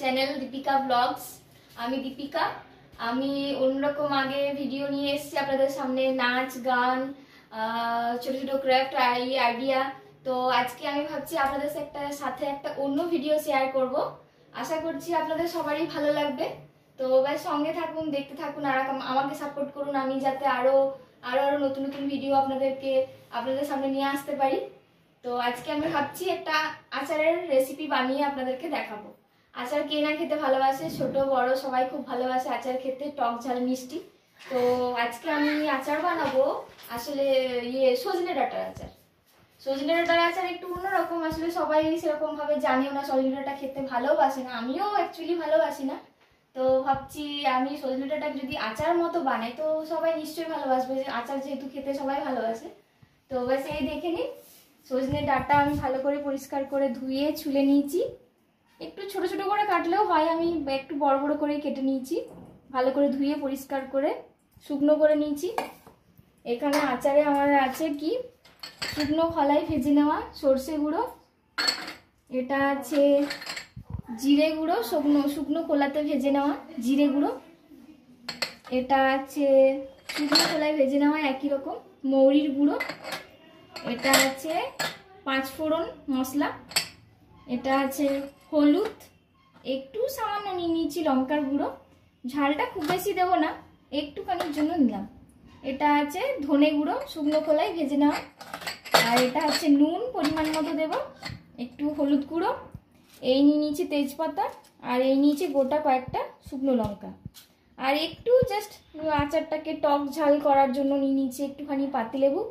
Channel Deepika blogs. আমি দীপিকা। আমি অন্যরকম আগে ভিডিও নিয়ে এসেছি আপনাদের সামনে, নাচ গান, ছোট ছোট ক্রাফট আইডিয়া। তো আজকে আমি ভাবছি আপনাদের সাথে একটা অন্য ভিডিও শেয়ার করব। আশা করছি আপনাদের সবারই ভালো লাগবে। তো ব্যাস সঙ্গে থাকুন, দেখতে থাকুন আর আমাকে সাপোর্ট করুন, আমি যাতে আরো আরো আরো নতুন নতুন ভিডিও আপনাদের সামনে নিয়ে আসতে পারি। তো আজকে আমি ভাবছি একটা আচারের রেসিপি বানিয়ে আপনাদেরকে দেখাবো। আচার কে না খেতে ভালোবাসে, ছোট বড় সবাই খুব ভালোবাসে আচার খেতে, টক ঝাল মিষ্টি। তো আজকে আমি আচার বানাবো আসলে সজনে ডাঁটার আচার। সজনে ডাঁটার আচার একটু অন্যরকম, আসলে সবাই সেরকম ভাবে জানেও না, সজনে ডাঁটা খেতে ভালোবাসে না, আমিও অ্যাকচুয়ালি ভালোবাসি না। তো ভাবছি আমি সজনে ডাঁটাকে যদি আচার মতো বানাই তো সবাই নিশ্চয়ই ভালোবাসবে, আচার যেহেতু খেতে সবাই ভালোবাসে। তো ব্যাস এই দেখে নিন, সজনে ডাঁটা আমি ভালো করে পরিষ্কার করে ধুয়ে ছুলে নিয়েছি। একটু ছোট ছোট করে কাটলেও হয়, আমি একটু বড় বড় করে কেটে নিয়েছি। ভালো করে ধুয়ে পরিষ্কার করে শুকনো করে নিয়েছি। এখানে আচারে আমার আছে কি, শুকনো খোলায় ভেজে নেওয়া সর্ষে গুঁড়ো, এটা আছে জিরে গুঁড়ো, শুকনো খোলাতে ভেজে নেওয়া জিরে গুঁড়ো, এটা আছে শুকনো খোলায় ভেজে নেওয়া একই রকম মৌরির গুঁড়ো, এটা আছে 5 ফোড়ন মশলা, এটা আছে হলুদ, একটু সামান্য নিয়ে নিয়েছি লঙ্কার গুঁড়ো, ঝালটা খুব বেশি দেবো না, একটুখানির জন্য নিলাম। এটা আছে ধনে গুঁড়ো শুকনো খোলায় ভেজে নেওয়া, আর এটা আছে নুন পরিমাণ মতো দেব, একটু হলুদ গুঁড়ো, এই নিয়ে নিয়েছি তেজপাতা, আর এই নিয়েছি গোটা কয়েকটা শুকনো লঙ্কা, আর একটু জাস্ট আচারটাকে টক ঝাল করার জন্য নিয়ে নিয়েছি একটুখানি পাতিলেবু।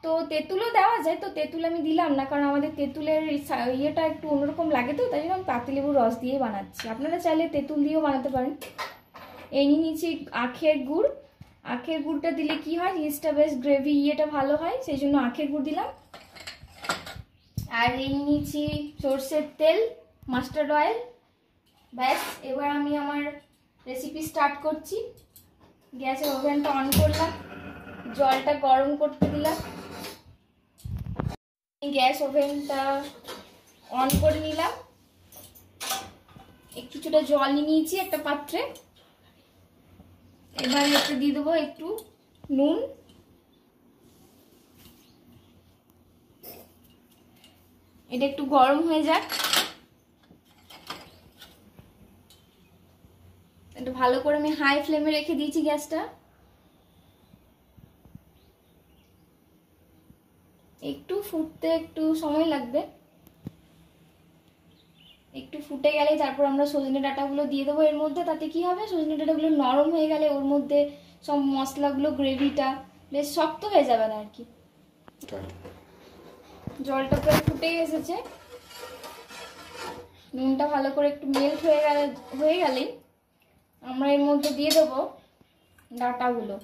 তো তেঁতুলও দেওয়া যায়, তো তেঁতুল আমি দিলাম না, কারণ আমাদের তেঁতুলের ইয়েটা একটু অন্যরকম লাগে, তো তাই জন্য আমি পাতিলেবুর রস দিয়ে বানাচ্ছি। আপনারা চাইলে তেঁতুল দিয়েও বানাতে পারেন। এই নিয়ে নিয়েছি আখের গুড়, আখের গুড়টা দিলে কি হয়, জিনিসটা বেশ গ্রেভি ইয়েটা ভালো হয়, সেই জন্য আখের গুড় দিলাম। আর এই নিয়েছি সর্ষের তেল, মাস্টার্ড অয়েল। ব্যাস এবার আমি আমার রেসিপি স্টার্ট করছি। গ্যাসের ওভেনটা অন করলাম, জলটা গরম করতে দিলাম, গ্যাস ওভেনটা অন করে নিলাম। কিছুটা জল নিয়েছি একটা পাত্রে, এবার এতে দিয়ে দেবো একটু নুন, এটা একটু গরম হয়ে যাক, এটা ভালো করে আমি হাই ফ্লেমে রেখে দিয়েছি গ্যাসটা। একটু ফুটতে একটু সময় লাগবে, একটু ফুটে গেলে তারপর আমরা সজনে ডাঁটাগুলো দিয়ে দেবো এর মধ্যে। তাতে কি হবে, সজনে ডাঁটাগুলো নরম হয়ে গেলে ওর মধ্যে সব মশলাগুলো গ্রেভিটা বেশ শক্ত হয়ে যাবে না আর কি। জলটা প্রায় ফুটে এসেছে, নুনটা ভালো করে একটু মেল্ট হয়ে গেলে আমরা এর মধ্যে দিয়ে দেবো ডাঁটাগুলো।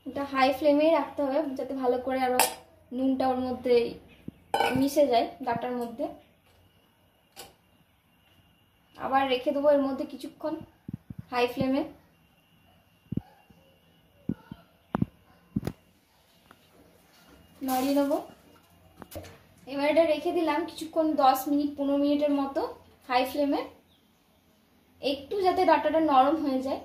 এটা হাই ফ্লেমেই রাখতে হবে যাতে ভালো করে আরো নুনটা ওর মধ্যে মিশে যায় ডাঁটার মধ্যে। আবার রেখে দেবো এর মধ্যে কিছুক্ষণ হাই ফ্লেমে। নাড়িয়ে নেবো। এবার এটা রেখে দিলাম কিছুক্ষণ, 10 মিনিট 15 মিনিটের মতো হাই ফ্লেমে, একটু যাতে ডাঁটাটা নরম হয়ে যায়।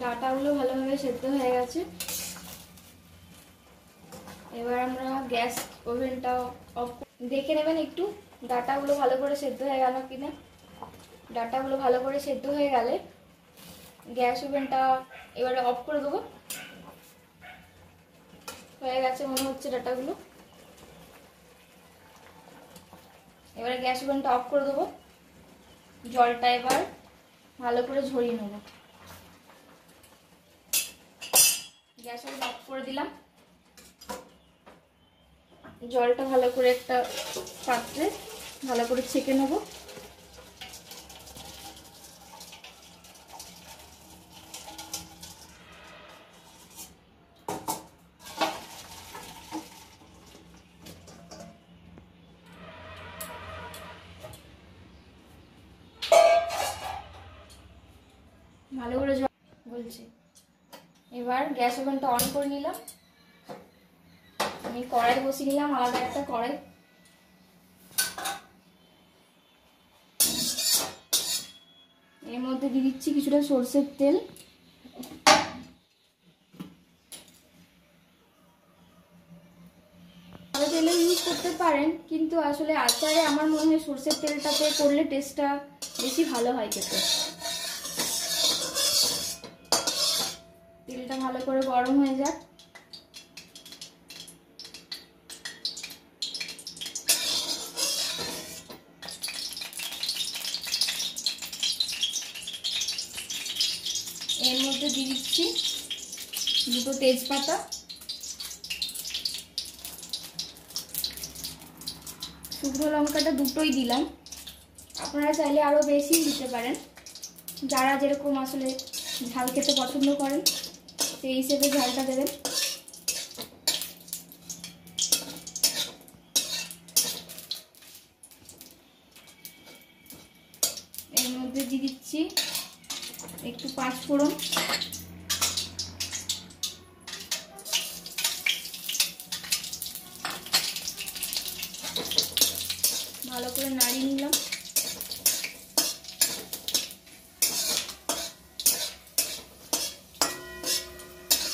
ডাঁটাগুলো ভালোভাবে সেদ্ধ হয়ে গেছে। এবার আমরা গ্যাস ওভেনটা অফ দেখে নেবেন একটু ডাঁটাগুলো ভালো করে সেদ্ধ হয়ে গেল কিনা। ডাঁটাগুলো ভালো করে সেদ্ধ হয়ে গেলে গ্যাস ওভেনটা এবারে অফ করে দেবো। হয়ে গেছে মনে হচ্ছে ডাঁটাগুলো। এবারে গ্যাস ওভেনটা অফ করে দেবো, জলটা এবার ভালো করে ঝরিয়ে নেব। গ্যাস ওভেন অফ করে দিলাম। জলটা ভালো করে একটা পাত্রে ভালো করে ছেঁকে নেব। ভালো করে জল বলছি। এবার গ্যাস ওভেনটা অন করে নিলাম। আমি কড়াই বসিয়ে নিলাম, আলাদা একটা কড়াই। এর মধ্যে দিয়ে দিচ্ছি কিছুটা সরষের তেল। ভালো তেলে ইউজ করতে পারেন, কিন্তু আসলে আচারে আমার মনে হয় সরষের তেলটাতে করলে টেস্টটা বেশি ভালো হয় খেতে। তেলটা ভালো করে গরম হয়ে যাক। এর মধ্যে দিয়ে দিচ্ছি দুটো তেজপাতা, শুকনো লঙ্কাটা দুটোই দিলাম। আপনারা চাইলে আরও বেশি দিতে পারেন, যারা যেরকম আসলে ঝাল খেতে পছন্দ করেন সেই হিসেবে ঝালটা দেবেন। এর মধ্যে দিয়ে দিচ্ছি একটু পাঁচফোড়ন, ভালো করে নাড়িয়ে নিলাম।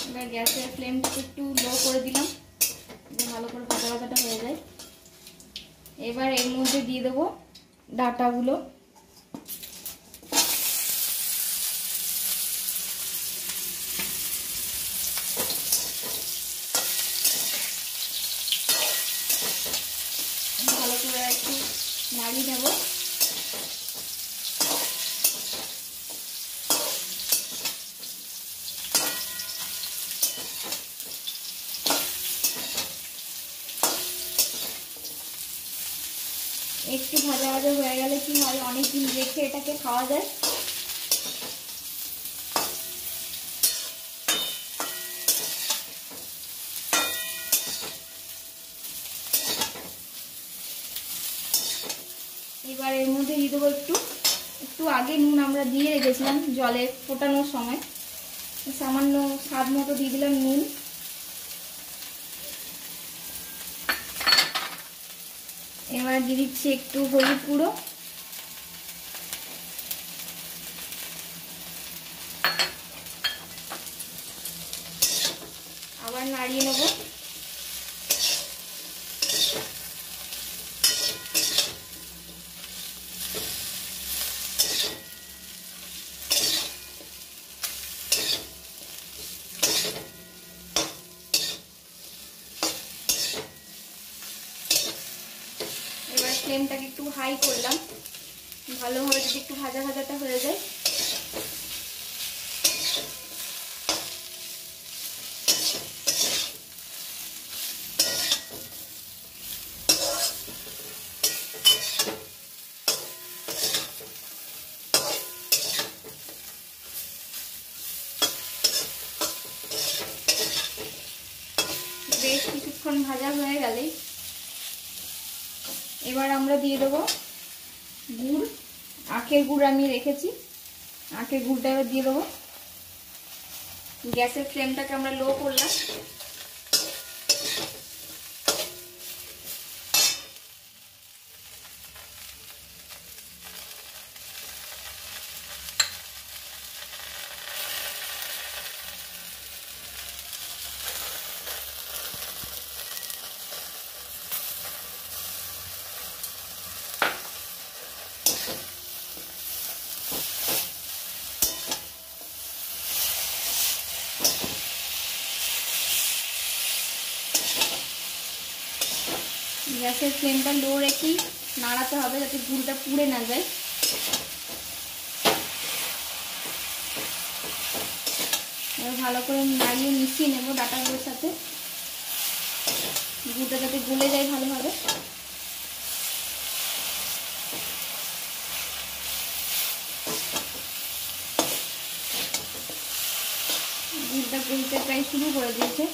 এবার গ্যাসের ফ্লেমটাকে একটু লো করে দিলাম, ভালো করে ভাজা ভাজাটা হয়ে যায়। এবার এর মধ্যে দিয়ে দেবো ডাঁটাগুলো। ভালো করে একটু নাড়িয়ে নেব। একটু ভাজা ভাজা হয়ে গেলে কি হয়, অনেকদিন রেখে এটাকে খাওয়া যায়। এবার এর মধ্যে দিয়ে দেবো একটু আগে নুন আমরা দিয়ে রেখেছিলাম জলে ফোটানোর সময়, সামান্য স্বাদ মতো দিয়ে দিলাম নুন। এবার দিয়ে দিচ্ছি একটু হলুদ গুঁড়ো, আবার নাড়িয়ে নেব। এবার ফ্লেমটাকে একটু হাই করলাম, ভালোভাবে যদি একটু ভাজা ভাজাটা হয়ে যায়। বেশ কিছুক্ষণ ভাজা হয়ে গেলেই এবার আমরা দিয়ে দেবো গুড়। আখের গুড় আমি রেখেছি, আখের গুড়টা এবার দিয়ে দেবো। গ্যাসের ফ্লেমটাকে আমরা লো করলাম। গ্যাসের ফ্লেমটা লো রেখেই নাড়াতে হবে যাতে গুড়টা পুড়ে না যায়। এবার ভালো করে নাড়িয়ে মিশিয়ে নেব ডাটাগুলোর সাথে। গুড়টা যাতে গলে যায় ভালোভাবে। গুড়টা গলতে প্রায় শুরু করে দিয়েছে।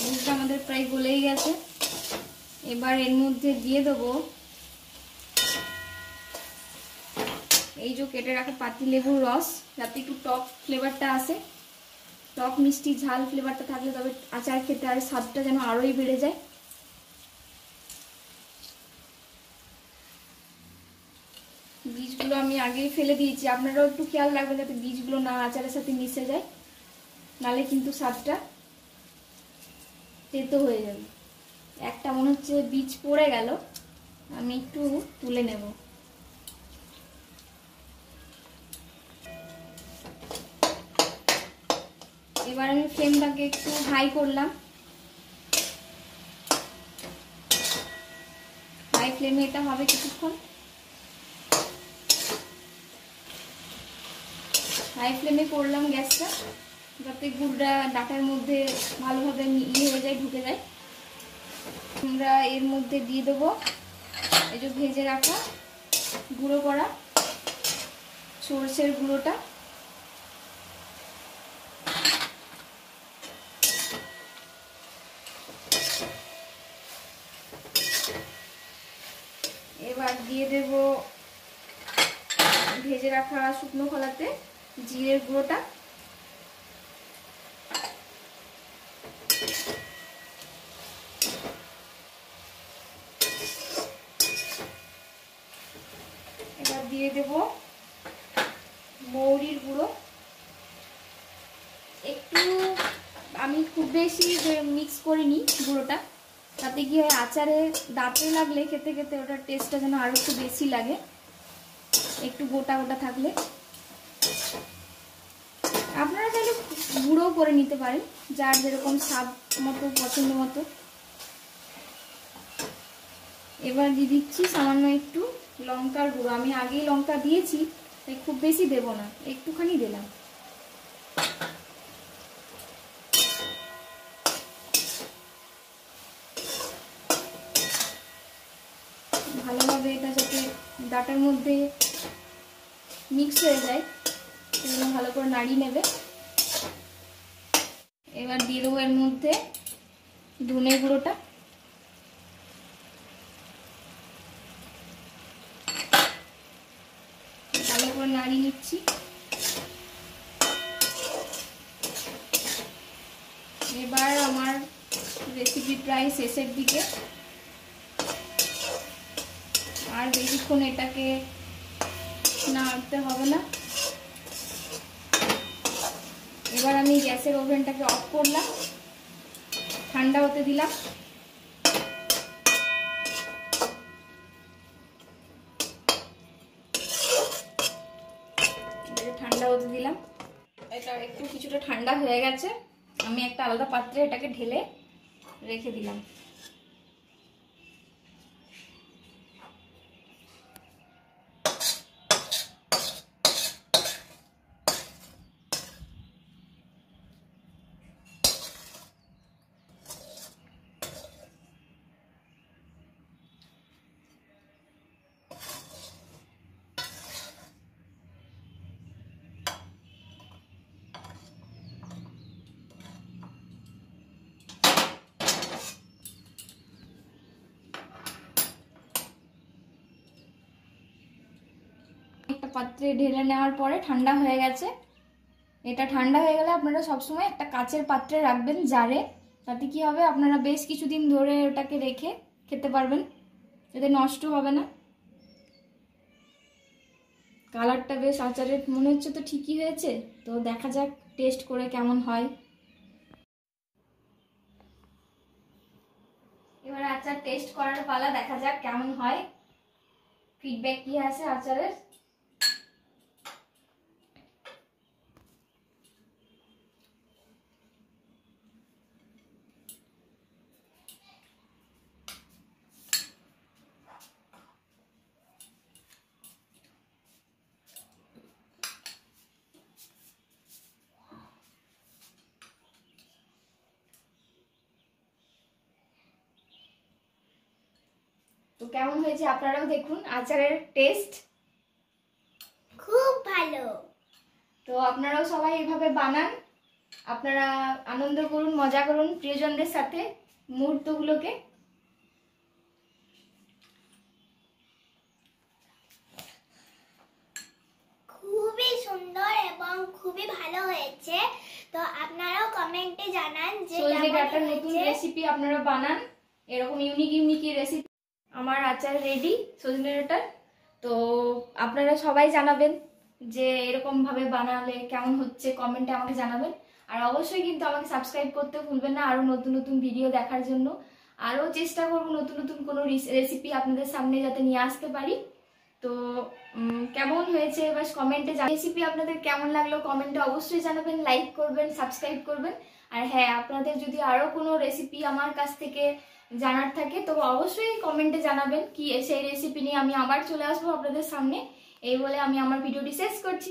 গুড়টা আমাদের প্রায় গলেই গেছে। এবার এর মধ্যে দিয়ে দেবো এই যে কেটে রাখা পাতিলেবুর রস, যাতে একটু টক ফ্লেভারটা আসে। টক মিষ্টি ঝাল ফ্লেভারটা থাকলে তবে আচার খেতে আর স্বাদটা যেন আরোই বেড়ে যায়। বীজগুলো আমি আগেই ফেলে দিয়েছি, আপনারাও একটু খেয়াল রাখবেন যাতে বীজগুলো না আচারের সাথে মিশে যায়, নালে কিন্তু স্বাদটা তেতো হয়ে যাবে। একটা মনে হচ্ছে বীজ পড়ে গেল, আমি একটু তুলে নেব। এবার আমি ফ্লেমটাকে একটু হাই করলাম। হাই ফ্লেমে এটা হবে কিছুক্ষণ। হাই ফ্লেমে করলাম গ্যাসটা, যাতে গুড়টা ডাটার মধ্যে ভালোভাবে হয়ে যায়, ঢুকে যায়। আমরা এর মধ্যে দিয়ে দেবো এই যে ভেজে রাখা গুঁড়ো করা সরষের গুঁড়োটা। এবার দিয়ে দেব ভেজে রাখা শুকনো খোলাতে জিরের গুঁড়োটা। এবার দিয়ে দেব মৌরির গুঁড়ো একটু, আমি খুব বেশি মিক্স করিনি গুঁড়োটা, তাতে কি হয় আচারে দাঁতে লাগলে খেতে খেতে ওটার টেস্টটা যেন আরো একটু বেশি লাগে, একটু গোটা গোটা থাকলে। আপনারা চাইলে গুঁড়ো করে নিতে পারেন, যার যেরকম স্বাদ মতো পছন্দ মতো। এবার দিয়ে দিচ্ছি সামান্য একটু লঙ্কার গুঁড়ো। আমি আগেই লঙ্কা দিয়েছি, তাই খুব বেশি দেব না, একটুখানি দিলাম। ভালোভাবে এটা যাতে ডাটার মধ্যে মিক্স হয়ে যায় সেজন্য ভালো করে নাড়িয়ে নেবে। এবার দিয়ে দেবো এর মধ্যে ধনে গুঁড়োটা। ভালো করে নাড়িয়ে নিচ্ছি। এবার আমার রেসিপি প্রায় শেষের দিকে, আর বেশিক্ষণ এটাকে নাড়তে হবে না। এবার আমি গ্যাসের ওভেনটাকে অফ করলাম, ঠান্ডা হতে দিলাম। ঠান্ডা হতে দিলাম, এটা একটু কিছুটা ঠান্ডা হয়ে গেছে। আমি একটা আলাদা পাত্রে এটাকে ঢেলে রেখে দিলাম। একটা পাত্রে ঢেলে নেওয়ার পরে ঠান্ডা হয়ে গেছে। এটা ঠান্ডা হয়ে গেলে আপনারা সবসময় একটা কাচের পাত্রে রাখবেন, জারে, তাতে কি হবে আপনারা বেশ কিছুদিন ধরে ওটাকে রেখে খেতে পারবেন, এতে নষ্ট হবে না। কালারটা বেশ আচারের মনে হচ্ছে তো ঠিকই হয়েছে, তো দেখা যাক টেস্ট করে কেমন হয়। এবার আচার টেস্ট করার পালা, দেখা যাক কেমন হয়, ফিডব্যাক কি আছে আচারের। তো কেমন হয়েছে আপনারাও দেখুন আচারের টেস্ট। খুব ভালো। তো আপনারাও সবাই এইভাবে বানান, আপনারা আনন্দ করুন, মজা করুন প্রিয়জনদের সাথে মুহূর্তগুলোকে। খুবই সুন্দর এবং খুবই ভালো হয়েছে। তো আপনারাও কমেন্টে জানান যে সজনে কেমন ডাঁটার নতুন হয়েছে। রেসিপি আপনারা বানান, এরকম ইউনিক রেসিপি। আমার আচার রেডি সজনে ডাঁটার। তো আপনারা সবাই জানাবেন যে এরকম ভাবে বানালে কেমন হচ্ছে, কমেন্টে আমাকে জানাবেন। আর অবশ্যই কিন্তু আমাকে সাবস্ক্রাইব করতে ভুলবেন না আরো নতুন নতুন ভিডিও দেখার জন্য। আরো চেষ্টা করব নতুন নতুন কোনো রেসিপি আপনাদের সামনে যাতে নিয়ে আসতে পারি। তো কেমন হয়েছে বাস কমেন্টে রেসিপি আপনাদের কেমন লাগলো কমেন্টে অবশ্যই জানাবেন, লাইক করবেন, সাবস্ক্রাইব করবেন। আর হ্যাঁ, আপনাদের যদি আরো কোনো রেসিপি আমার কাছ থেকে জানার থাকে তো অবশ্যই কমেন্টে জানাবেন, কি সেই রেসিপি নিয়ে আমি আবার চলে আসবো আপনাদের সামনে। এই বলে আমি আমার ভিডিওটি শেষ করছি।